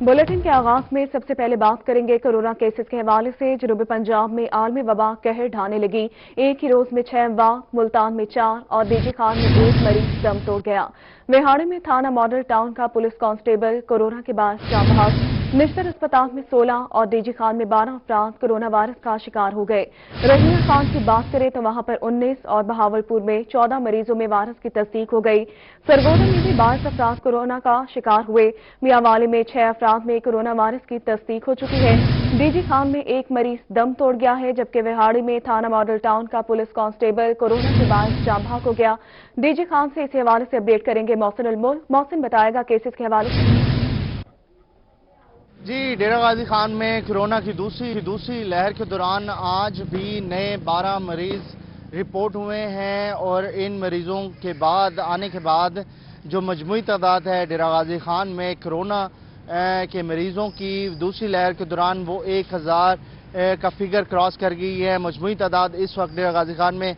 Bulletin के आगाज में सबसे पहले बात करेंगे कोरोना केसेस के हवाले से। जनूबी पंजाब में आलमी वबा कहर ढाने लगी। एक ही रोज में 6 अमवात, मुल्तान में 4 और डीजी खान में 1 मरीज दम तोड़ गया। विहाड़ी में थाना मॉडल टाउन का पुलिस कांस्टेबल कोरोना के बाद जान बहक। निश्तर अस्पताल में 16 और डीजी खान में 12 अफराद कोरोना वायरस का शिकार हो गए। रहीमा खान की बात करें तो वहां पर 19 और बहावलपुर में 14 मरीजों में वायरस की तस्दीक हो गई। सरगोदा में भी 22 अफराद कोरोना का शिकार हुए। मियांवाली में 6 अफराद में कोरोना वायरस की तस्दीक हो चुकी है। डीजी खान में 1 मरीज दम तोड़ गया है, जबकि विहाड़ी में थाना मॉडल टाउन का पुलिस कांस्टेबल कोरोना के बाद जान बहक हो गया। डीजी खान से इस हवाले से अपडेट करेंगे मोहसिन अल-मुल्क। मोहसिन बताएगा केसेस के हवाले से। जी, डेरा गाजी खान में कोरोना की दूसरी लहर के दौरान आज भी नए 12 मरीज रिपोर्ट हुए हैं और इन मरीजों के बाद आने के बाद जो मजमूई तादाद है डेरा गाजी खान में कोरोना के मरीजों की दूसरी लहर के दौरान वो 1000 का फिगर क्रॉस कर गई है। मजमूई तादाद इस वक्त डेरा गाजी खान में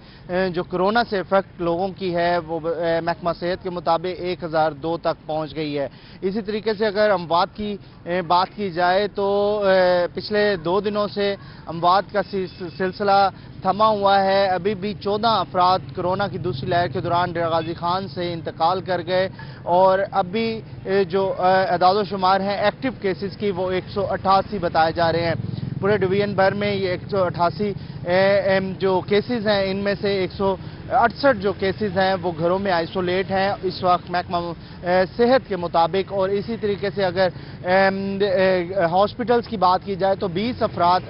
जो कोरोना से इफेक्ट लोगों की है वो महकमा सेहत के मुताबिक 1002 तक पहुंच गई है। इसी तरीके से अगर अमवात की बात की जाए तो पिछले 2 दिनों से अमवात का सिलसिला थमा हुआ है। अभी भी 14 अफराद कोरोना की दूसरी लहर के दौरान डेरा गाजी खान से इंतकाल कर गए और अभी जो अदाद शुमार हैं एक्टिव केसेस की वो 188 बताए जा रहे हैं। पूरे डिवीजन भर में ये 188 जो केसेस हैं, इनमें से 168 जो केसेस हैं वो घरों में आइसोलेट हैं इस वक्त महकमा सेहत के मुताबिक। और इसी तरीके से अगर हॉस्पिटल्स की बात की जाए तो 20 अफराद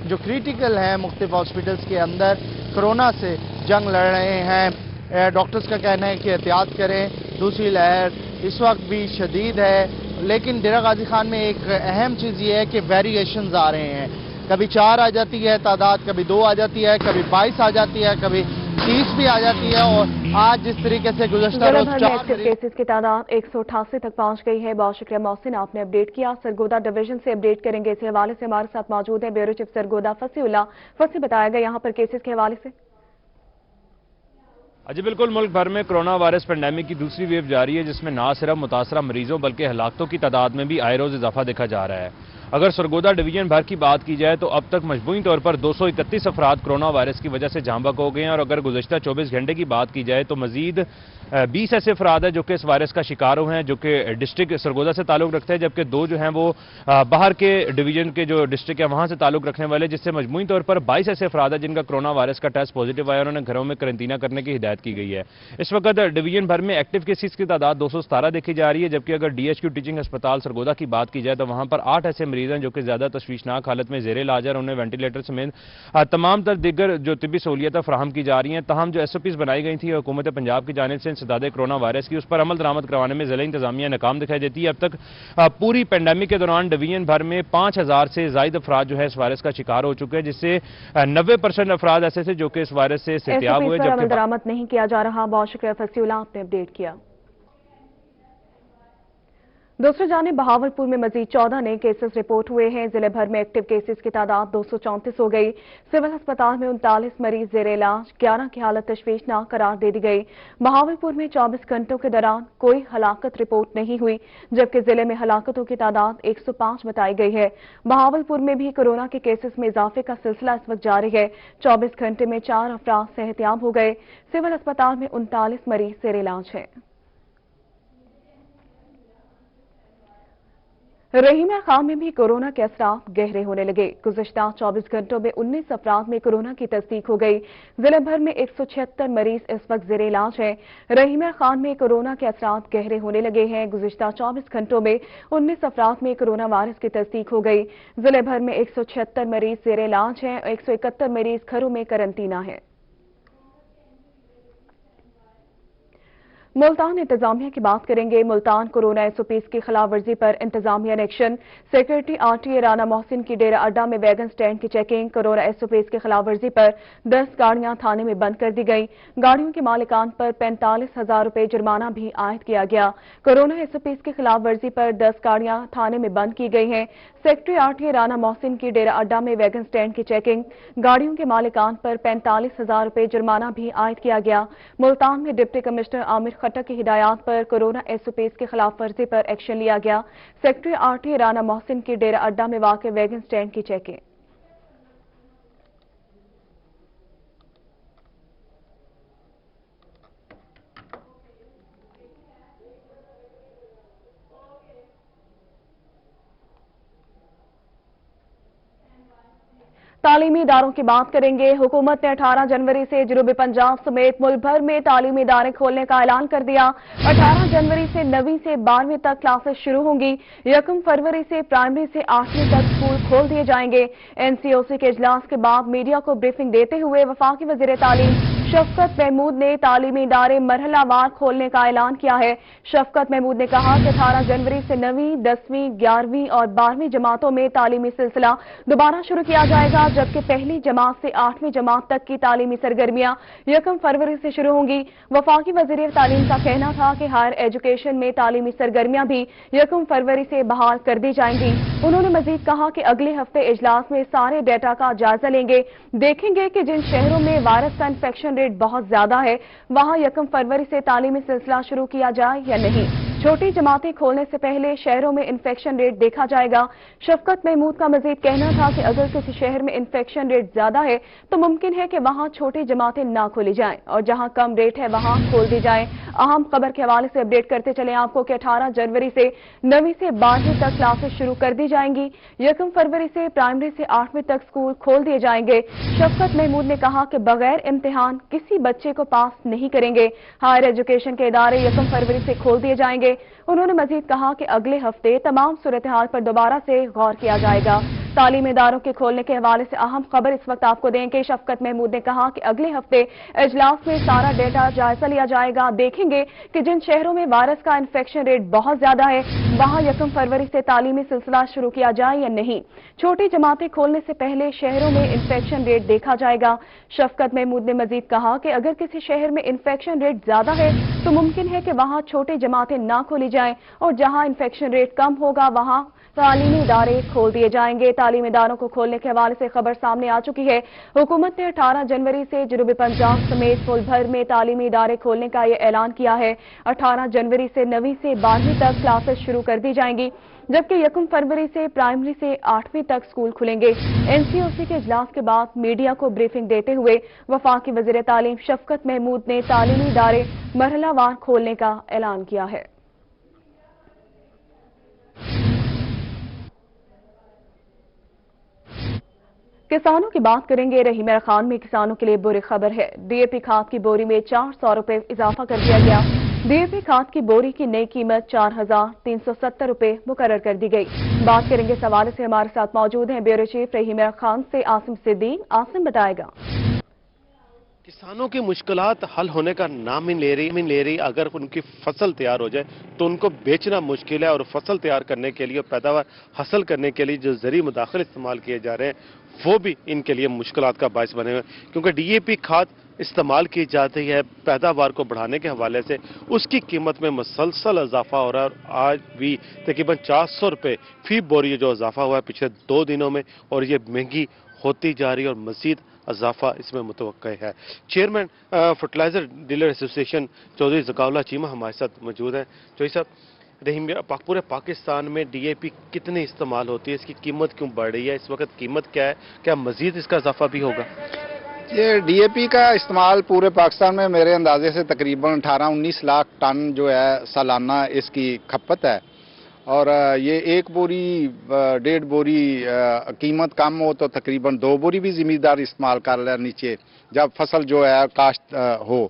जो क्रिटिकल हैं मुख्तलिफ हॉस्पिटल्स के अंदर कोरोना से जंग लड़ रहे हैं। डॉक्टर्स का कहना है कि एहतियात करें, दूसरी लहर इस वक्त भी शदीद है। लेकिन डेरा गाजी खान में एक अहम चीज़ ये है कि वेरिएशंस आ रहे हैं। कभी 4 आ जाती है तादाद, कभी 2 आ जाती है, कभी 22 आ जाती है, कभी 30 भी आ जाती है। और आज जिस तरीके से गुज़श्ता रोज केसेस की तादाद 188 तक पहुंच गई है। बहुत शुक्रिया मोहसिन, आपने अपडेट किया। सरगोदा डिवीजन से अपडेट करेंगे। इस हवाले से हमारे साथ मौजूद है ब्यूरो चीफ सरगोदा फसीउल्लाह। फसी बताएगा यहाँ पर केसेस के हवाले से। जी बिल्कुल, मुल्क भर में कोरोना वायरस पेंडेमिक की दूसरी वेव जारी है, जिसमें ना सिर्फ मुतासरा मरीजों बल्कि हलाकतों की तादाद में भी आए रोज इजाफा देखा जा रहा है। अगर सरगोदा डिवीजन भर की बात की जाए तो अब तक मजमूई तौर पर 231 अफराद कोरोना वायरस की वजह से जान बहक हो गए हैं। और अगर गुज़श्ता 24 घंटे की बात की जाए तो मजीद 20 ऐसे अफराद हैं जो कि इस वायरस का शिकार हुए हैं, जो कि डिस्ट्रिक्ट सरगोदा से ताल्लुक रखते हैं, जबकि 2 जो हैं वो बाहर के डिवीजन के जो डिस्ट्रिक्ट है वहां से ताल्लुक रखने वाले, जिससे मजमूई तौर पर 22 ऐसे अफराद हैं जिनका कोरोना वायरस का टेस्ट पॉजिटिव आया। उन्होंने घरों में करंटीना करने की हिदायत की गई है। इस वक्त डिवीजन भर में एक्टिव केसेस की तादाद 217 देखी जा रही है, जबकि अगर DHQ टीचिंग अस्पताल सरगोदा की बात की जाए तो वहां पर 8 ऐसे मरीज हैं जो कि ज्यादा तशवीशनाक हालत में जेर इलाज है और उन्हें वेंटिलेटर समेत तमाम तर दीगर जो तिब्बी सहूलियतें फराहम की जा रही हैं। तमाम जो SOPs बनाई गई थी हुकूमत पंजाब की जानिब से इंसदाद कोरोना वायरस की, उस पर अमल दरामद करवाने में जिला इंतजामिया नाकाम दिखाई देती है। अब तक पूरी पेंडेमिक के दौरान डिवीजन भर में 5000 से ज्यादा अफराद जो है इस वायरस का शिकार हो चुके हैं, जिससे 90% अफराद ऐसे थे जो कि इस वायरस से सेहतियाब हुए। अमल दरामद नहीं किया जा रहा। बहुत शुक्रिया फसीउल्लाह, आपने अपडेट किया। दूसरी जानिब बहावलपुर में मजीद 14 नए केसेस रिपोर्ट हुए हैं। जिले भर में एक्टिव केसेस की तादाद 234 हो गई। सिविल अस्पताल में 39 मरीज जेर इलाज, 11 की हालत तशवीशनाक करार दे दी गई। बहावलपुर में 24 घंटों के दौरान कोई हलाकत रिपोर्ट नहीं हुई, जबकि जिले में हलाकतों की तादाद 105 बताई गई है। बहावलपुर में भी कोरोना के केसेस में इजाफे का सिलसिला इस वक्त जारी है। 24 घंटे में 4 अफराद सेहतियाब हो गए। सिविल अस्पताल में 39 मरीज जेर इलाज है। रहीमा खान में भी कोरोना के असरात गहरे होने लगे। गुज़श्ता 24 घंटों में 19 अफराद में कोरोना की तस्दीक हो गई। जिले भर में 176 मरीज इस वक्त जेर इलाज हैं। रहीमा खान में कोरोना के असरात गहरे होने लगे हैं। गुज़श्ता 24 घंटों में 19 अफराद में कोरोना वायरस की तस्दीक हो गई। जिले भर में 176 मरीज जेर इलाज हैं। 171 मरीज घरों में करंटीना है। मुल्तान इंतजामिया की बात करेंगे। मुल्तान कोरोना SOPs की खिलाफ वर्जी पर इंतजामिया ने action. Secretary RTA Rana Mohsin की डेरा अड्डा में वैगन स्टैंड की चेकिंग। कोरोना SOPs की खिलाफ वर्जी पर 10 गाड़ियां थाने में बंद कर दी गई। गाड़ियों के मालिकान पर 45,000 रुपए जुर्माना भी आयद किया गया। कोरोना SOPs की खिलाफ वर्जी पर 10 गाड़ियां थाने में बंद की गई हैं। सेक्रेटरी RTA राना मोहसिन की डेरा अड्डा में वैगन स्टैंड की चेकिंग। गाड़ियों के मालिकान पर 45,000 रुपए जुर्माना भी आयद किया गया। मुल्तान में डिप्टी कमिश्नर आमिर खट्टक की हिदायत पर कोरोना SOPs की खिलाफ वर्जी पर एक्शन लिया गया। सेक्रेटरी RT राना मोहसिन की डेरा अड्डा में वाक़ वैगन स्टैंड की चेकिंग। तालीमी इदारों की बात करेंगे। हुकूमत ने 18 जनवरी से जनूबी पंजाब समेत मुल्क भर में तालीमी इदारे खोलने का ऐलान कर दिया। 18 जनवरी से 9वीं से 12वीं तक क्लासेस शुरू होंगी। 1 फरवरी से प्राइमरी से 8वीं तक स्कूल खोल दिए जाएंगे। NCOC के इजलास के बाद मीडिया को ब्रीफिंग देते हुए वफाकी वजीर तालीम शफकत महमूद ने तालीमी इदारे मरहलावार खोलने का ऐलान किया है। शफकत महमूद ने कहा कि 18 जनवरी से 9वीं, 10वीं, 11वीं और 12वीं जमातों में तालीमी सिलसिला दोबारा शुरू किया जाएगा, जबकि पहली जमात से 8वीं जमात तक की तालीमी सरगर्मियां 1 फरवरी से शुरू होंगी। वफाकी वजीर तालीम का कहना था कि हायर एजुकेशन में तालीमी सरगर्मियां भी 1 फरवरी से बहाल कर दी जाएंगी। उन्होंने मजीद कहा कि अगले हफ्ते इजलास में सारे डेटा का जायजा लेंगे, देखेंगे कि जिन शहरों में वायरस का इन्फेक्शन रेट बहुत ज्यादा है वहां 1 फरवरी से तालीमी सिलसिला शुरू किया जाए या नहीं। छोटी जमातें खोलने से पहले शहरों में इन्फेक्शन रेट देखा जाएगा। शफकत महमूद का मजीद कहना था कि अगर किसी शहर में इन्फेक्शन रेट ज्यादा है तो मुमकिन है कि वहां छोटी जमातें ना खोली जाएं और जहां कम रेट है वहां खोल दी जाएं। अहम खबर के हवाले से अपडेट करते चले आपको कि 18 जनवरी से 9वीं से 12वीं तक क्लासेस शुरू कर दी जाएंगी। 1 फरवरी से प्राइमरी से 8वीं तक स्कूल खोल दिए जाएंगे। शफकत महमूद ने कहा कि बगैर इम्तिहान किसी बच्चे को पास नहीं करेंगे। हायर एजुकेशन के इदारे 1 फरवरी से खोल दिए जाएंगे। उन्होंने मजीद कहा कि अगले हफ्ते तमाम सूरत हाल पर दोबारा से गौर किया जाएगा। तालीमी इदारों के खोलने के हवाले से अहम खबर इस वक्त आपको दें कि शफकत महमूद ने कहा कि अगले हफ्ते इजलास में सारा डेटा जायजा लिया जाएगा, देखेंगे कि जिन शहरों में वायरस का इन्फेक्शन रेट बहुत ज्यादा है वहां 1 फरवरी से तालीमी सिलसिला शुरू किया जाए या नहीं। छोटी जमातें खोलने से पहले शहरों में इन्फेक्शन रेट देखा जाएगा। शफकत महमूद ने मजीद कहा कि अगर किसी शहर में इन्फेक्शन रेट ज्यादा है तो मुमकिन है कि वहां छोटी जमातें ना खोली जाएं और जहां इन्फेक्शन रेट कम होगा वहां तालीमी इदारे खोल दिए जाएंगे। तालीमी इदारों को खोलने के हवाले से खबर सामने आ चुकी है। हुकूमत ने 18 जनवरी से जनूबी पंजाब समेत मुल्क भर में तालीमी इदारे खोलने का ये ऐलान किया है। 18 जनवरी से 9वीं से 12वीं तक क्लासेस शुरू कर दी जाएंगी, जबकि 1 फरवरी से प्राइमरी से 8वीं तक स्कूल खुलेंगे। NCOC के इजलास के बाद मीडिया को ब्रीफिंग देते हुए वफाकी वजीर तालीम शफकत महमूद ने तालीमी इदारे मरहलावार खोलने का ऐलान किया है। किसानों की बात करेंगे। रहीम खान में किसानों के लिए बुरी खबर है। DAP खाद की बोरी में 400 रुपए इजाफा कर दिया गया। DAP खाद की बोरी की नई कीमत 4,370 रुपए मुकर्रर कर दी गई। बात करेंगे इस हवाले से हमारे साथ मौजूद हैं ब्यूरो चीफ रहीम खान से आसिम सिद्दीक। आसिम बताएगा। किसानों की मुश्किलात हल होने का नाम ही ले रही। अगर उनकी फसल तैयार हो जाए तो उनको बेचना मुश्किल है और फसल तैयार करने के लिए, पैदावार हासिल करने के लिए जो ज़रिए मुदाखिल इस्तेमाल किए जा रहे हैं वो भी इनके लिए मुश्किलात का बायस बने हुए, क्योंकि DAP खाद इस्तेमाल की जाती है पैदावार को बढ़ाने के हवाले से, उसकी कीमत में मुसलसल इजाफा हो रहा है और आज भी तकरीबन 400 रुपये फी बोरी जो इजाफा हुआ है पिछले 2 दिनों में, और ये महंगी होती जा रही है और मजीद इजाफा इसमें मुतवक्का है। Chairman fertiliser dealer association Chaudhry Zakaullah Cheema हमारे साथ मौजूद हैं। चौधरी साहब, रहीम पूरे पाकिस्तान में DAP कितनी इस्तेमाल होती है, इसकी कीमत क्यों बढ़ रही है, इस वक्त कीमत क्या है, क्या मजीद इसका इजाफा भी होगा? ये DAP का इस्तेमाल पूरे पाकिस्तान में मेरे अंदाजे से तकरीबन 18-19 लाख टन जो है सालाना इसकी खपत है, और ये 1 बोरी 1.5 बोरी कीमत कम हो तो तकरीबन 2 बोरी भी ज़मींदार इस्तेमाल कर ले नीचे जब फसल जो है काश्त हो,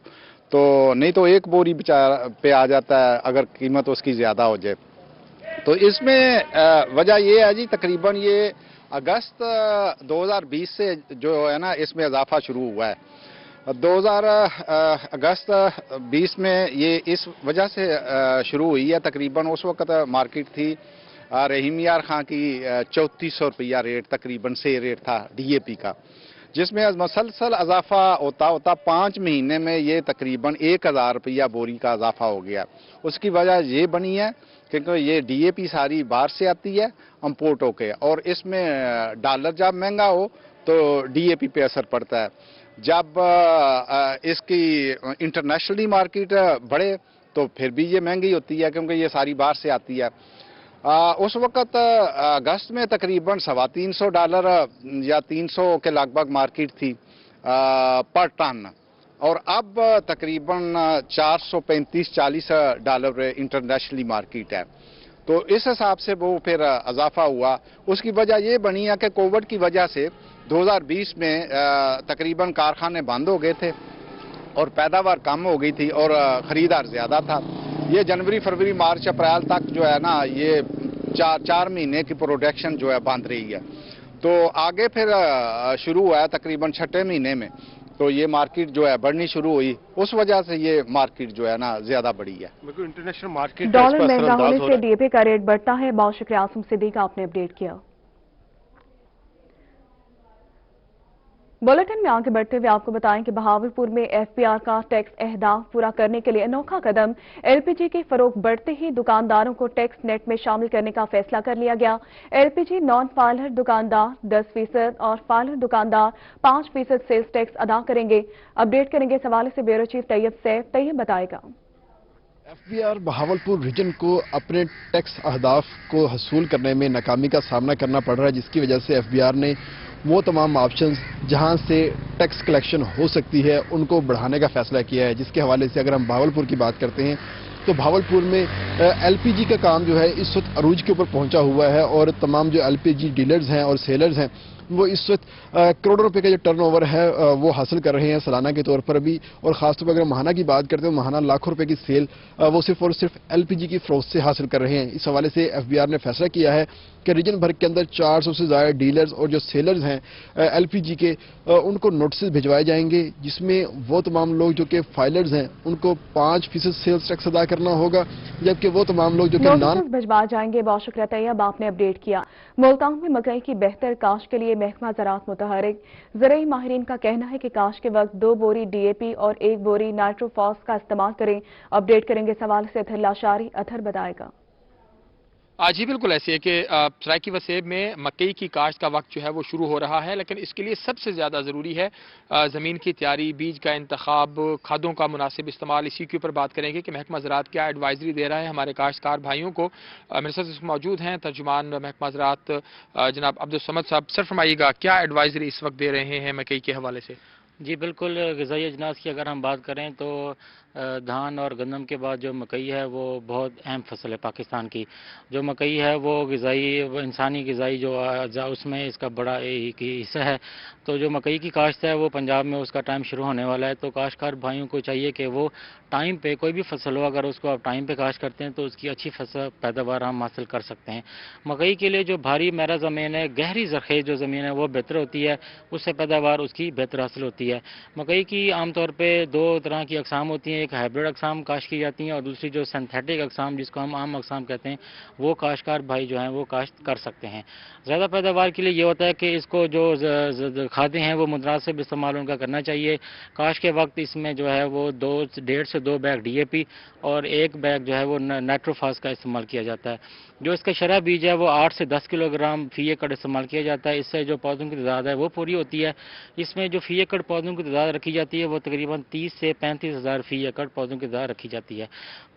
तो नहीं तो 1 बोरी बेचारा पे आ जाता है अगर कीमत उसकी ज़्यादा हो जाए। तो इसमें वजह ये है जी, तकरीबन ये अगस्त 2020 से जो है ना इसमें इजाफा शुरू हुआ है। 2000 अगस्त 20 में ये इस वजह से शुरू हुई है। तकरीबन उस वक्त मार्केट थी रहीम यार खां की 3400 रुपया रेट तकरीबन से रेट था DAP का, जिसमें मसलसल इजाफा होता होता 5 महीने में ये तकरीबन 1000 रुपया बोरी का इजाफा हो गया। उसकी वजह ये बनी है क्योंकि ये DAP सारी बाहर से आती है इम्पोर्ट होके, और इसमें डॉलर जब महंगा हो तो DAP पे असर पड़ता है। जब इसकी इंटरनेशनली मार्केट बढ़े تو پھر بھی یہ مہنگی ہوتی ہے کیونکہ یہ ساری باہر سے آتی ہے. اس وقت اگست میں تقریباً $350 یا 300 کے لگ بھگ مارکیٹ تھی پر ٹن, اور اب تقریباً $435-40 انٹرنیشنلی مارکیٹ ہے. تو اس حساب سے وہ پھر اضافہ ہوا. اس کی وجہ یہ بنی ہے کہ کووڈ کی وجہ سے 2020 میں تقریباً کارخانے بند ہو گئے تھے اور پیداوار کم ہو گئی تھی اور خریدار زیادہ تھا. یہ جنوری, فروری, مارچ, اپریل تک جو ہے نا یہ 4 مہینے کی پروڈکشن جو ہے بند رہی ہے. تو آگے پھر شروع ہوا ہے تقریباً 6 مہینے میں, تو یہ مارکیٹ جو ہے بڑھنی شروع ہوئی. اس وجہ سے یہ مارکیٹ جو ہے نا زیادہ بڑھی ہے. انٹرنیشنل مارکیٹ ڈالر مہنگا ہونے سے ڈی اے پی کا ریٹ بڑھتا ہے. بہت شکریہ عاصم صدیق, آپ نے اپڈیٹ کیا. بلیٹن میں آگے بڑھتے ہوئے آپ کو بتائیں کہ بہاولپور میں ایف پی آر کا ٹیکس اہداف پورا کرنے کے لیے انوکھا قدم. ایل پی جی کی فروخت بڑھتے ہی دکانداروں کو ٹیکس نیٹ میں شامل کرنے کا فیصلہ کر لیا گیا. ایل پی جی نان فائلر دکاندار 10% اور فائلر دکاندار 5% سیلز ٹیکس ادا کریں گے. اپڈیٹ کریں گے اس حوالے سے بیورو چیف طیب سیف. طیب بتائے گا. F B R Bahawalpur region کو اپنے ٹیکس اہداف کو حصول کرنے میں ناکامی کا سامنا کرنا پڑ رہا ہے, جس کی وجہ سے ایف بی آر نے وہ تمام آپشنز جہاں سے ٹیکس کلیکشن ہو سکتی ہے ان کو بڑھانے کا فیصلہ کیا ہے. جس کے حوالے سے اگر ہم بہاولپور کی بات کرتے ہیں تو بہاولپور میں ایل پی جی کا کام جو ہے اس وقت عروج کے اوپر پہنچا ہوا ہے, اور تمام جو ایل پی جی ڈیلرز ہیں اور سیلرز ہیں وہ اس وقت کروڑوں روپے کا جو ٹرن اوور ہے وہ حاصل کر رہے ہیں سالانہ کے طور پر بھی. اور خاص طور پر اگر ماہانہ کی بات کرتے ہیں ماہانہ لاکھوں روپے کی سیل وہ صرف اور صرف ایل پی جی کی فروخت سے حاصل کر رہے ہیں. اس حوالے سے ایف بی آر نے فیصلہ کیا ہے کہ ریجن بھر کے اندر 400 سے زیادہ ڈیلرز اور جو سیلرز ہیں ایل پی جی کے ان کو نوٹسز بھجوائے جائیں گے, جس میں وہ تمام لوگ جو کہ فائلرز ہیں ان کو 5% سیلز ٹیکس ادا کرنا ہوگا, جبکہ وہ تمام لوگ جو کہ نوٹسز بھجوائے جائیں گے. بہت شکریہ طیب, آپ نے اپڈیٹ کیا. ملتان میں مکئی کی بہتر کاشت کے لیے محکمہ زراعت متحرک. زرعی ماہرین کا کہنا ہے کہ کاشت کے وقت 2 بوری ڈی اے پی اور 1 بوری نائٹرو فاس کا استعمال کریں. اپڈیٹ کریں گے اس حوالے سے اطہر لاشاری. اطہر بتائے گا. جی بالکل ایسے ہے کہ سرائیکی وسیب میں مکئی کی کاشت کا وقت جو ہے وہ شروع ہو رہا ہے, لیکن اس کے لیے سب سے زیادہ ضروری ہے زمین کی تیاری, بیج کا انتخاب, کھادوں کا مناسب استعمال. اسی کے اوپر بات کریں گے کہ محکمہ زراعت کیا ایڈوائزری دے رہا ہے ہمارے کاشتکار بھائیوں کو. میرے ساتھ موجود ہیں ترجمان محکمہ زراعت جناب عبدالصمد صاحب. سر فرمائیے گا کیا ایڈوائزری اس وقت دے رہے ہیں مکئی کے حوالے سے؟ جی بالکل, غذائی اجناس کی اگر ہم بات کریں تو دھان اور گندم کے بعد جو مکئی ہے وہ بہت اہم فصل ہے پاکستان کی. جو مکئی ہے وہ غذائی انسانی غذائی جو اس میں اس کا بڑا ایک حصہ ہے. تو جو مکئی کی کاشت ہے وہ پنجاب میں اس کا ٹائم شروع ہونے والا ہے. تو کاشتکار بھائیوں کو چاہیے کہ وہ ٹائم پہ کوئی بھی فصل ہو اگر اس کو آپ ٹائم پہ کاشت کرتے ہیں تو اس کی اچھی فصل پیداوار ہم حاصل کر سکتے ہیں. مکئی کے لیے جو بھاری میرا زمین ہے, گہری زرخیز جو زمین ہے وہ بہتر ہوتی ہے, اس سے پیداوار اس کی بہتر حاصل ہوتی ہے. مکئی کی عام طور پہ 2 طرح کی اقسام ہوتی ہیں, ایک ہائبرڈ اقسام کاشت کی جاتی ہیں اور دوسری جو سنتھیٹک اقسام جس کو ہم عام اقسام کہتے ہیں وہ کاشتکار بھائی جو ہیں وہ کاشت کر سکتے ہیں. زیادہ پیداوار کے لیے یہ ہوتا ہے کہ اس کو جو کھادیں ہیں وہ متناسب استعمال ان کا کرنا چاہیے. کاشت کے وقت اس میں جو ہے وہ 1.5 سے 2 بیگ ڈی اے پی اور 1 بیگ جو ہے وہ نائٹروفاس کا استعمال کیا جاتا ہے. جو اس کا شرح بیج ہے وہ 8 سے 10 کلو گرام فی ایکڑ استعمال کیا جاتا ہے. اس سے جو پودوں کی تعداد ہے وہ پوری ہوتی ہے. اس میں جو فی ایکڑ پودوں کی تعداد رکھی جاتی ہے وہ تقریباً 30 سے 35 ہزار فی ایکڑ پودوں کی تعداد رکھی جاتی ہے.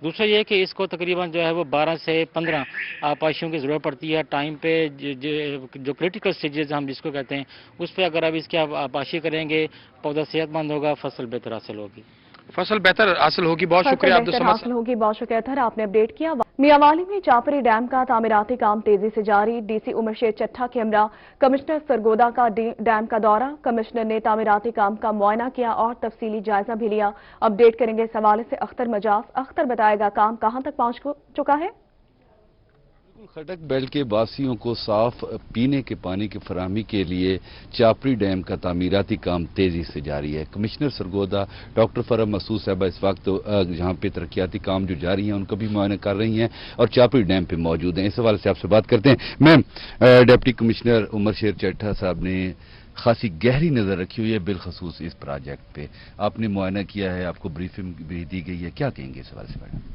دوسرا یہ کہ اس کو تقریباً جو ہے وہ 12 سے 15 آپاشیوں کی ضرورت پڑتی ہے. ٹائم پہ جو کریٹیکل سٹیجز ہم جس کو کہتے ہیں اس پہ اگر آپ اس کی آپاشی کریں گے پودا صحت مند ہوگا, فصل بہتر حاصل ہوگی. فصل بہتر حاصل ہوگی. بہت شکریہ حاصل ہوگی. بہت شکریہ تھر, آپ نے اپڈیٹ کیا. میاوالی میں چاپری ڈیم کا تعمیراتی کام تیزی سے جاری. ڈی سی عمر شیر چٹھا کے ہمراہ کمشنر سرگودا کا ڈیم کا دورہ. کمشنر نے تعمیراتی کام کا معائنہ کیا اور تفصیلی جائزہ بھی لیا. اپڈیٹ کریں گے اس حوالے سے اختر مجاز. اختر بتائے گا کام کہاں تک پہنچ چکا ہے. خٹک بیلٹ کے باسیوں کو صاف پینے کے پانی کی فراہمی کے لیے چاپری ڈیم کا تعمیراتی کام تیزی سے جاری ہے. کمشنر سرگودا ڈاکٹر فرم مسعود صاحبہ اس وقت جہاں پہ ترقیاتی کام جو جاری ہیں ان کا بھی معائنہ کر رہی ہیں اور چاپری ڈیم پہ موجود ہیں. اس حوالے سے آپ سے بات کرتے ہیں. میم, ڈپٹی کمشنر عمر شیر چٹھا صاحب نے خاصی گہری نظر رکھی ہوئی ہے بالخصوص اس پروجیکٹ پہ. آپ نے معائنہ کیا ہے, آپ کو بریفنگ بھی دی گئی ہے, کیا کہیں گے اس حوالے سے میڈم؟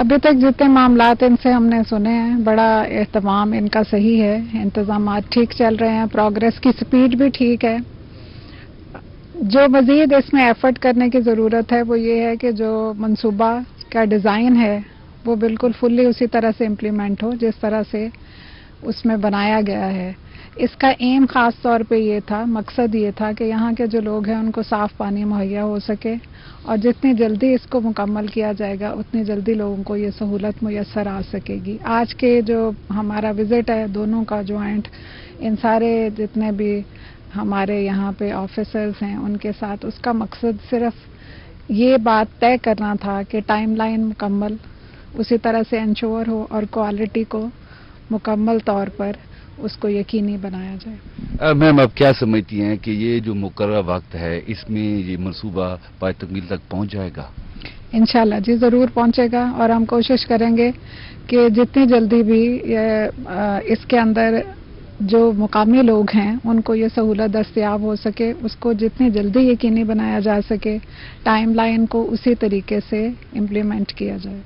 ابھی تک جتنے معاملات ان سے ہم نے سنے ہیں بڑا اہتمام ان کا صحیح ہے, انتظامات ٹھیک چل رہے ہیں, پروگریس کی سپیڈ بھی ٹھیک ہے. जो मजीद इसमें एफर्ट करने की ज़रूरत है वो ये है कि जो मंसूबा का डिज़ाइन है वो बिल्कुल फुल्ली उसी तरह से इम्प्लीमेंट हो जिस तरह से उसमें बनाया गया है। इसका एम ख़ास तौर पे ये था, मकसद ये था कि यहाँ के जो लोग हैं उनको साफ़ पानी मुहैया हो सके और जितनी जल्दी इसको मुकम्मल किया जाएगा उतनी जल्दी लोगों को ये सहूलत मुयस्सर आ सकेगी। आज के जो हमारा विज़िट है दोनों का जॉइंट, इन सारे जितने भी हमारे यहाँ पे ऑफिसर्स हैं उनके साथ, उसका मकसद सिर्फ ये बात तय करना था कि टाइमलाइन मुकम्मल उसी तरह से इंश्योर हो और क्वालिटी को मुकम्मल तौर पर उसको यकीनी बनाया जाए। मैम, आप क्या समझती हैं कि ये जो मुकर्रर वक्त है इसमें ये मंसूबा पाए तकमील तक पहुंच जाएगा? इंशाल्लाह जी ज़रूर पहुंचेगा और हम कोशिश करेंगे कि जितनी जल्दी भी इसके अंदर जो मुकामी लोग हैं उनको ये सहूलत दस्तयाब हो सके, उसको जितनी जल्दी यकीनी बनाया जा सके, टाइमलाइन को उसी तरीके से इम्प्लीमेंट किया जाए।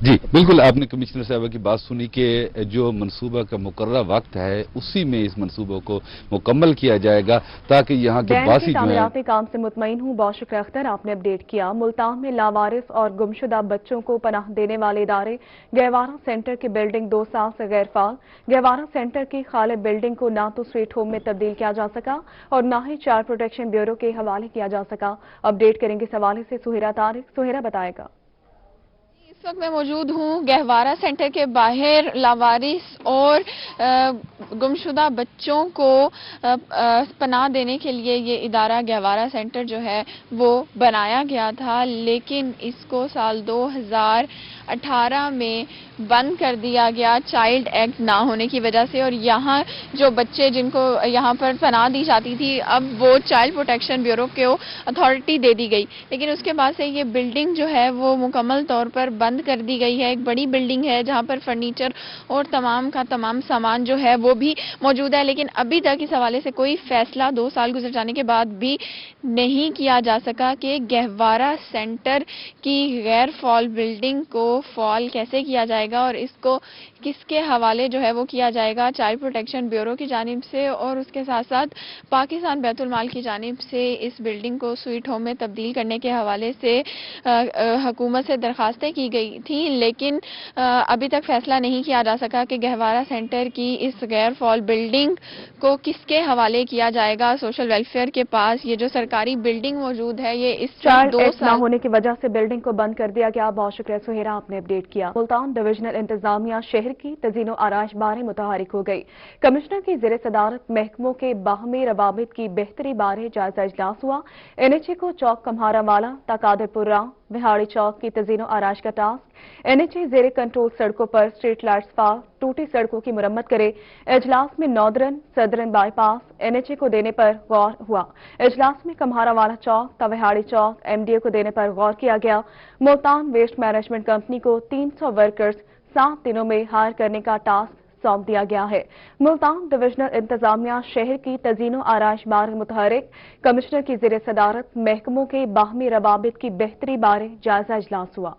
जी बिल्कुल, आपने कमिश्नर साहबा की बात सुनी कि जो मंसूबा का मुकर्रर वक्त है उसी में इस मंसूबे को मुकम्मल किया जाएगा ताकि यहाँ के बासी जो है काम से मुतमईन हूँ। बहुत शुक्रिया अख्तर, आपने अपडेट किया। मुल्तान में लावारिस और गुमशुदा बच्चों को पनाह देने वाले इदारे गहवारा सेंटर की बिल्डिंग 2 साल से गैर फाल। गहवारा सेंटर की खाली बिल्डिंग को ना तो स्वीट होम में तब्दील किया जा सका और ना ही चाइल्ड प्रोटेक्शन ब्यूरो के हवाले किया जा सका। अपडेट करेंगे इस हवाले से सुहेरा तारिक। सुहेरा बताएगा। इस वक्त मैं मौजूद हूँ गहवारा सेंटर के बाहर। लावारिस और गुमशुदा बच्चों को पनाह देने के लिए ये इदारा गहवारा सेंटर जो है वो बनाया गया था, लेकिन इसको साल 2018 में बंद कर दिया गया चाइल्ड एक्ट ना होने की वजह से। और यहाँ जो बच्चे जिनको यहाँ पर पनाह दी जाती थी अब वो चाइल्ड प्रोटेक्शन ब्यूरो को अथॉरिटी दे दी गई, लेकिन उसके बाद से ये बिल्डिंग जो है वो मुकम्मल तौर पर बंद कर दी गई है। एक बड़ी बिल्डिंग है जहाँ पर फर्नीचर और तमाम का तमाम सामान जो है वो भी मौजूद है, लेकिन अभी तक इस हवाले से कोई फैसला 2 साल गुजर जाने के बाद भी नहीं किया जा सका कि गहवारा सेंटर की गैर फॉल बिल्डिंग को फॉल कैसे किया जाएगा और इसको किसके हवाले जो है वो किया जाएगा, चाइल्ड प्रोटेक्शन ब्यूरो की जानिब से और उसके साथ साथ पाकिस्तान बैतुल माल की जानिब से इस बिल्डिंग को स्वीट होम में तब्दील करने के हवाले से हुकूमत से दरखास्तें की गई थी, लेकिन अभी तक फैसला नहीं किया जा सका कि गहवारा सेंटर की इस गैर फॉल बिल्डिंग को किसके हवाले किया जाएगा। सोशल वेलफेयर के पास ये जो सरकारी बिल्डिंग मौजूद है ये इस चाइल्ड एक्ट ना होने की वजह से बिल्डिंग को बंद कर दिया गया। बहुत शुक्रिया सुहेरा, आपने अपडेट किया। मुल्तान डिविजनल इंतजामिया शहर की तजीनो आराइश बारे मुतहरिक हो गई। कमिश्नर की ज़ेर सदारत महकमों के बाहमी रवाबित की बेहतरी बारे जायजा इजलास हुआ। NHA को चौक कम्हारा वाला तकादरपुरा विहाड़ी चौक की तजीनो आराइश का टास्क। NHA ज़ेर कंट्रोल सड़कों पर स्ट्रीट लाइट्स फाल, टूटी सड़कों की मुरम्मत करे। इजलास में नॉर्दर्न सदरन बाईपास NHA को देने पर गौर हुआ। इजलास में कम्हारा वाला चौक तविहाड़ी चौक MDA को देने पर गौर किया गया। मुल्तान वेस्ट मैनेजमेंट कंपनी को 300 वर्कर्स 7 दिनों में हायर करने का टास्क सौंप दिया गया है। मुल्तान डिविजनल इंतजामिया शहर की तजीनो आराइश बारे मुतहरिक कमिश्नर की ज़ेर सदारत महकमों के बाहमी रवाबित की बेहतरी बारे जायजा इजलास हुआ।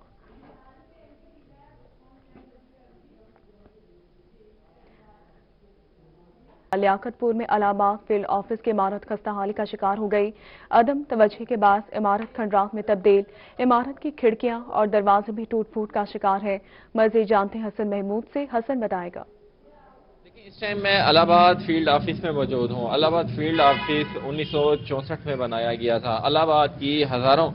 लियाकतपुर में अलाहाबाद फील्ड ऑफिस की इमारत खस्ताहाली का शिकार हो गई। अदम तवज्जो के बाद इमारत खंडरात में तब्दील। इमारत की खिड़कियां और दरवाजे भी टूट फूट का शिकार है। मजीद जानते हैं हसन महमूद से। हसन बताएगा। इस टाइम मैं इलाहाबाद फील्ड ऑफिस में मौजूद हूँ। इलाहाबाद फील्ड ऑफिस 1964 में बनाया गया था। इलाहाबाद की हजारों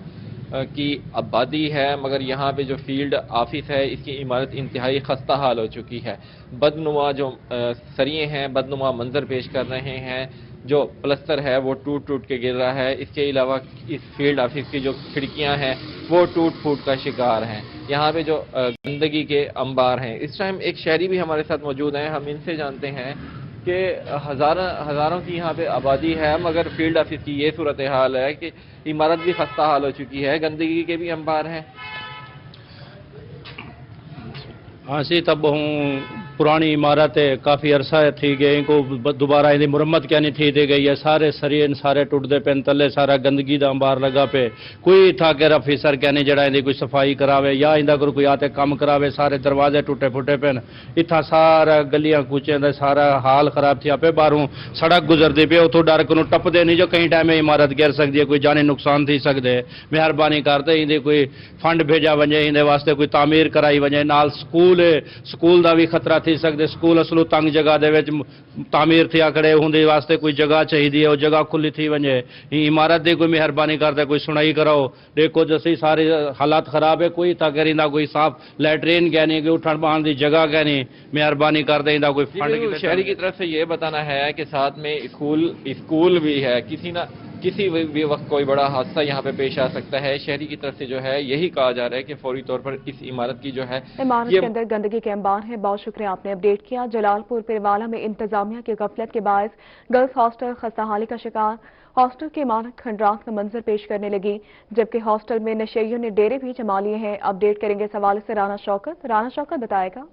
की आबादी है, मगर यहाँ पे जो फील्ड ऑफिस है इसकी इमारत इंतहाई खस्ता हाल हो चुकी है। बदनुमा जो सरिये हैं बदनुमा मंजर पेश कर रहे हैं। जो प्लस्तर है वो टूट टूट के गिर रहा है। इसके अलावा इस फील्ड ऑफिस की जो खिड़कियां हैं वो टूट फूट का शिकार हैं। यहाँ पे जो गंदगी के अंबार हैं। इस टाइम एक शहरी भी हमारे साथ मौजूद हैं, हम इनसे जानते हैं कि हज़ारों की यहाँ पे आबादी है, मगर फील्ड ऑफिस की ये सूरत हाल है कि इमारत भी खस्ता हाल हो चुकी है, गंदगी के भी अंबार हैं। हाँ सी तब हूँ पुरानी इमारत है, काफ़ी अरसा थी गई, इनको दोबारा इनकी मुरम्मत क्या नहीं थी दी गई है। सारे सरिये सारे टुटते पे, तले सारा गंदगी का अंबार लगा पे। कोई था कि अफिसर क्या नहीं जरा इनकी कोई सफाई करावे या इंदा कोई आते काम करावे। सारे दरवाजे टुटे फुटे पे, इतना सारा गलियां कूचे का सारा हाल खराब थी पे। बाहरों सड़क गुजरती पे, उतो डर को टपते नहीं जो कहीं टाइम इमारत गिर सकती है, कोई जानी नुकसान थी सकते। मेहरबानी करते इनके कोई फंड भेजा वजे, इन वास्ते कोई तामीर कराई वजे। नाल स्कूल का भी खतरा थी सकते। स्कूल असलों तंग जगह दे विच तामीर थिया खड़े होंदे वास्ते कोई जगह चाहिए है, वो जगह खुली थी वजे। इमारत की कोई मेहरबानी करते कोई सुनाई कराओ। देखो जैसे सारे हालात खराब है, कोई था करिंदा कोई साफ लैटरीन क्या नहीं, कोई उठन बहन की जगह क्या नहीं। मेहरबानी करते इंदा कोई फंड शहरी की तरफ से ये बताना है कि साथ में स्कूल भी है, किसी भी वक्त कोई बड़ा हादसा यहाँ पे पेश आ सकता है। शहरी की तरफ से जो है यही कहा जा रहा है कि फौरी तौर पर इस इमारत की जो है इमारत के अंदर गंदगी के अंबार है। बहुत शुक्रिया आपने अपडेट किया। जलालपुर पिरवाला में इंतजामिया की गफलत के बायस गर्ल्स हॉस्टल खस्ताहाली का शिकार। हॉस्टल की इमारत खंडरात का मंजर पेश करने लगी, जबकि हॉस्टल में नशेइयों ने डेरे भी जमा लिए हैं। अपडेट करेंगे इस हवाले से राना शौकत बताएगा।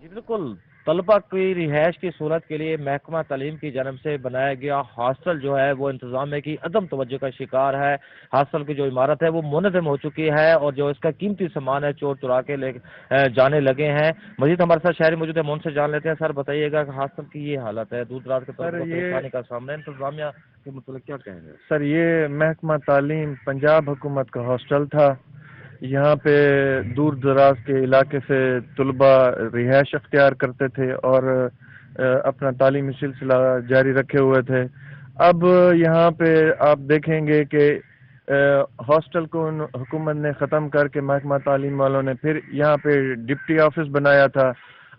जी बिल्कुल, तलबा की रिहाइश की सूरत के लिए महकमा तालीम की जानब से बनाया गया हॉस्टल जो है वो इंतजामिया की अदम तवज्जो का शिकार है। हॉस्टल की जो इमारत है वो मुनज़्ज़म हो चुकी है और जो इसका कीमती सामान है चोर चुरा के ले जाने लगे हैं। मजीद हमारे साथ शहरी मौजूद है, हम उनसे जान लेते हैं। सर बताइएगा कि हॉस्टल की ये हालत है, दूर दराज के परेशानी का सामना, इंतजामिया के मतलब क्या कहेंगे? सर ये महकमा तालीम पंजाब हुकूमत का हॉस्टल था। यहाँ पे दूर दराज के इलाके से तलबा रिहाइश अख्तियार करते थे और अपना तालीमी सिलसिला जारी रखे हुए थे। अब यहाँ पे आप देखेंगे कि हॉस्टल को हुकूमत ने ख़त्म करके महकमा तालीम वालों ने फिर यहाँ पे डिप्टी ऑफिस बनाया था।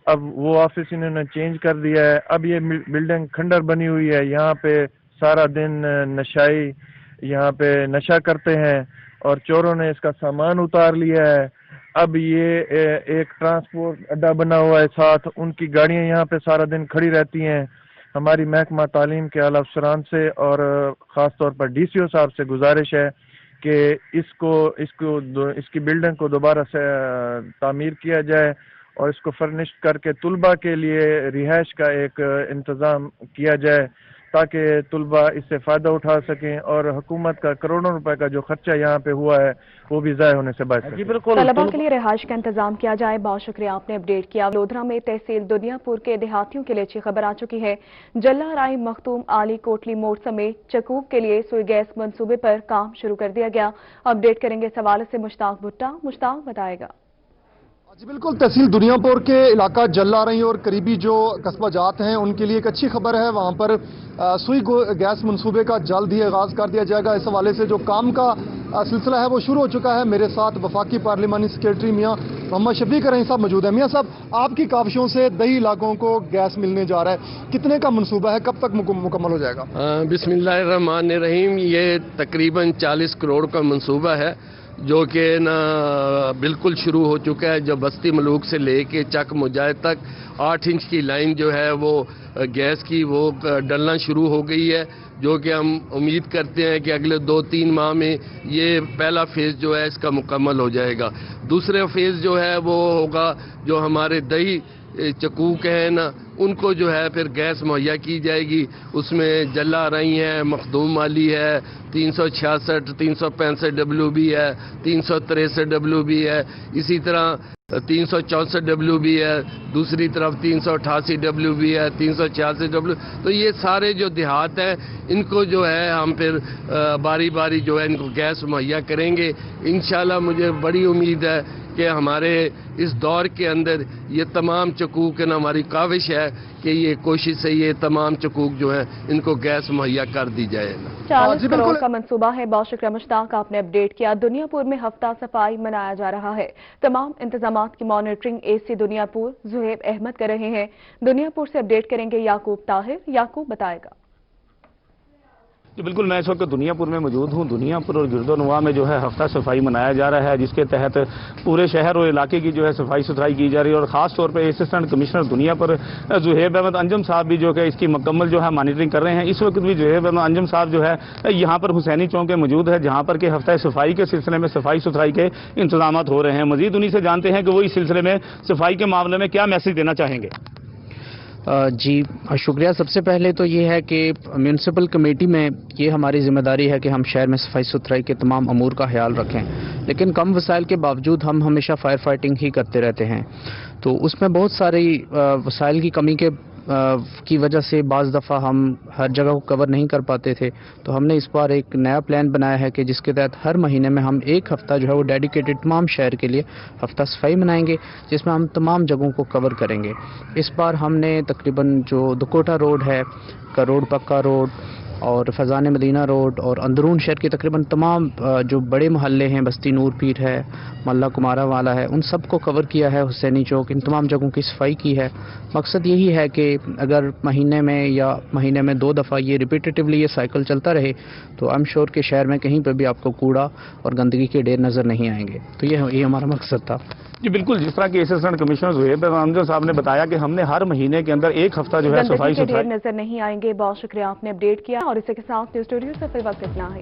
अब वो ऑफिस इन्होंने चेंज कर दिया है। अब ये बिल्डिंग खंडर बनी हुई है। यहाँ पे सारा दिन नशाई यहाँ पे नशा करते हैं और चोरों ने इसका सामान उतार लिया है। अब ये एक ट्रांसपोर्ट अड्डा बना हुआ है साथ, उनकी गाड़ियां यहाँ पे सारा दिन खड़ी रहती हैं। हमारी महकमा तालीम के आला अफसरान से और ख़ास तौर पर डीसीओ साहब से गुजारिश है कि इसकी बिल्डिंग को दोबारा से तामीर किया जाए और इसको फर्निश्ड करके तलबा के लिए रिहाइश का एक इंतज़ाम किया जाए ताकि तलबा इससे फ़ायदा उठा सकें और हुकूमत का करोड़ों रुपए का जो खर्चा यहाँ पे हुआ है वो भी ज़ाय होने से बच सके। तलबा के लिए रिहाइश का इंतजाम किया जाए। बहुत शुक्रिया आपने अपडेट किया। वडोदरा में तहसील दुनियापुर के देहातियों के लिए अच्छी खबर आ चुकी है। जल्ला राय मखदूम आली कोटली मोड़ समेत चकूक के लिए सुई गैस मंसूबे पर काम शुरू कर दिया गया। अपडेट करेंगे इस हवाले से मुश्ताक भुट्टा। मुश्ताक बताएगा। जी बिल्कुल, तहसील दुनियापुर के इलाका जल्ला रही और करीबी जो कस्बा जात हैं उनके लिए एक अच्छी खबर है। वहां पर सुई गैस मंसूबे का जल्द ही आगाज कर दिया जाएगा। इस हवाले से जो काम का सिलसिला है वो शुरू हो चुका है। मेरे साथ वफाकी पार्लिमानी सेक्रेटरी मियाँ मोहम्मद शफीक रही साहब मौजूद है। मियाँ साहब, आपकी काविशों से दही इलाकों को गैस मिलने जा रहा है, कितने का मंसूबा है, कब तक मुकम्मल हो जाएगा? बिस्मिल्लाहिर्रहमानिर्रहीम। ये तकरीबन 40 करोड़ का मंसूबा है जो कि ना बिल्कुल शुरू हो चुका है। जो बस्ती मलूक से लेके चक मुजाहिद तक 8 इंच की लाइन जो है वो गैस की वो डलना शुरू हो गई है, जो कि हम उम्मीद करते हैं कि अगले 2-3 माह में ये पहला फेज़ जो है इसका मुकम्मल हो जाएगा। दूसरा फेज़ जो है वो होगा जो हमारे दही चकूक है ना, उनको जो है फिर गैस मुहैया की जाएगी। उसमें जल्ला रही है, मखदूम वाली है, 366 365 WB है, 363 WB है, इसी तरह 364 WB है, दूसरी तरफ 388 WB है, 386 WB। तो ये सारे जो देहात हैं इनको जो है हम फिर बारी बारी जो है इनको गैस मुहैया करेंगे। इंशाल्लाह मुझे बड़ी उम्मीद है कि हमारे इस दौर के अंदर ये तमाम चकूक ना, हमारी काविश है कि ये कोशिश है ये तमाम चकूक जो है इनको गैस मुहैया कर दी जाए। 40 करोड़ का मंसूबा है। बहुत शुक्रिया मुश्ताक, आपने अपडेट किया। दुनियापुर में हफ्ता सफाई मनाया जा रहा है। तमाम इंतजामात की मॉनिटरिंग एसी दुनियापुर जुहैब अहमद कर रहे हैं। दुनियापुर से अपडेट करेंगे याकूब ताहिर। याकूब बताएगा। جی بالکل، میں اس وقت دنیا پور میں موجود ہوں۔ دنیا پور اور گردونواں میں جو ہے ہفتہ صفائی منایا جا رہا ہے، جس کے تحت پورے شہر اور علاقے کی جو ہے صفائی ستھرائی کی جا رہی ہے، اور خاص طور پہ اسسٹنٹ کمشنر دنیا پر زہیب احمد انجم صاحب بھی جو کہ اس کی مکمل جو ہے مانیٹرنگ کر رہے ہیں۔ اس وقت بھی زہیب احمد انجم صاحب جو ہے یہاں پر حسینی چوک کے موجود ہے، جہاں پر کہ ہفتہ صفائی کے سلسلے میں صفائی ستھرائی کے انتظامات ہو رہے ہیں۔ مزید انہی سے جانتے ہیں کہ وہ اس سلسلے میں صفائی کے معاملے میں کیا میسج دینا چاہیں گے۔ جی شکریہ۔ سب سے پہلے تو یہ ہے کہ میونسپل کمیٹی میں یہ ہماری ذمہ داری ہے کہ ہم شہر میں صفائی ستھرائی کے تمام امور کا خیال رکھیں، لیکن کم وسائل کے باوجود ہم ہمیشہ فائر فائٹنگ ہی کرتے رہتے ہیں، تو اس میں بہت ساری وسائل کی کمی کی وجہ سے بعض دفعہ ہم ہر جگہ کو کور نہیں کر پاتے تھے، تو ہم نے اس بار ایک نیا پلان بنایا ہے کہ جس کے تحت ہر مہینے میں ہم ایک ہفتہ جو ہے وہ ڈیڈیکیٹڈ تمام شہر کے لیے ہفتہ صفائی منائیں گے، جس میں ہم تمام جگہوں کو کور کریں گے۔ اس بار ہم نے تقریباً جو دکوٹا روڈ ہے، کروڑ پکا روڈ اور فیضان مدینہ روڈ اور اندرون شہر کے تقریباً تمام جو بڑے محلے ہیں، بستی نور پیر ہے، محلہ کمارا والا ہے، ان سب کو کور کیا ہے۔ حسینی چوک، ان تمام جگہوں کی صفائی کی ہے۔ مقصد یہی ہے کہ اگر مہینے میں یا مہینے میں 2 دفعہ یہ ریپیٹیٹیولی یہ سائیکل چلتا رہے تو آئی ایم شیور کہ شہر میں کہیں پہ بھی آپ کو کوڑا اور گندگی کے ڈھیر نظر نہیں آئیں گے۔ تو یہ ہمارا مقصد تھا۔ جی بالکل، جس طرح کہ اسسٹنٹ کمشنر زہیب احمد انجم صاحب نے بتایا کہ ہم نے ہر مہینے کے اندر ایک ہفتہ جو ہے صفائی ستھرائی نظر نہیں آئیں گے۔ بہت شکریہ، آپ نے اپڈیٹ کیا، اور اسی کے ساتھ نیوز اسٹوڈیو سے فی الوقت اتنا ہے۔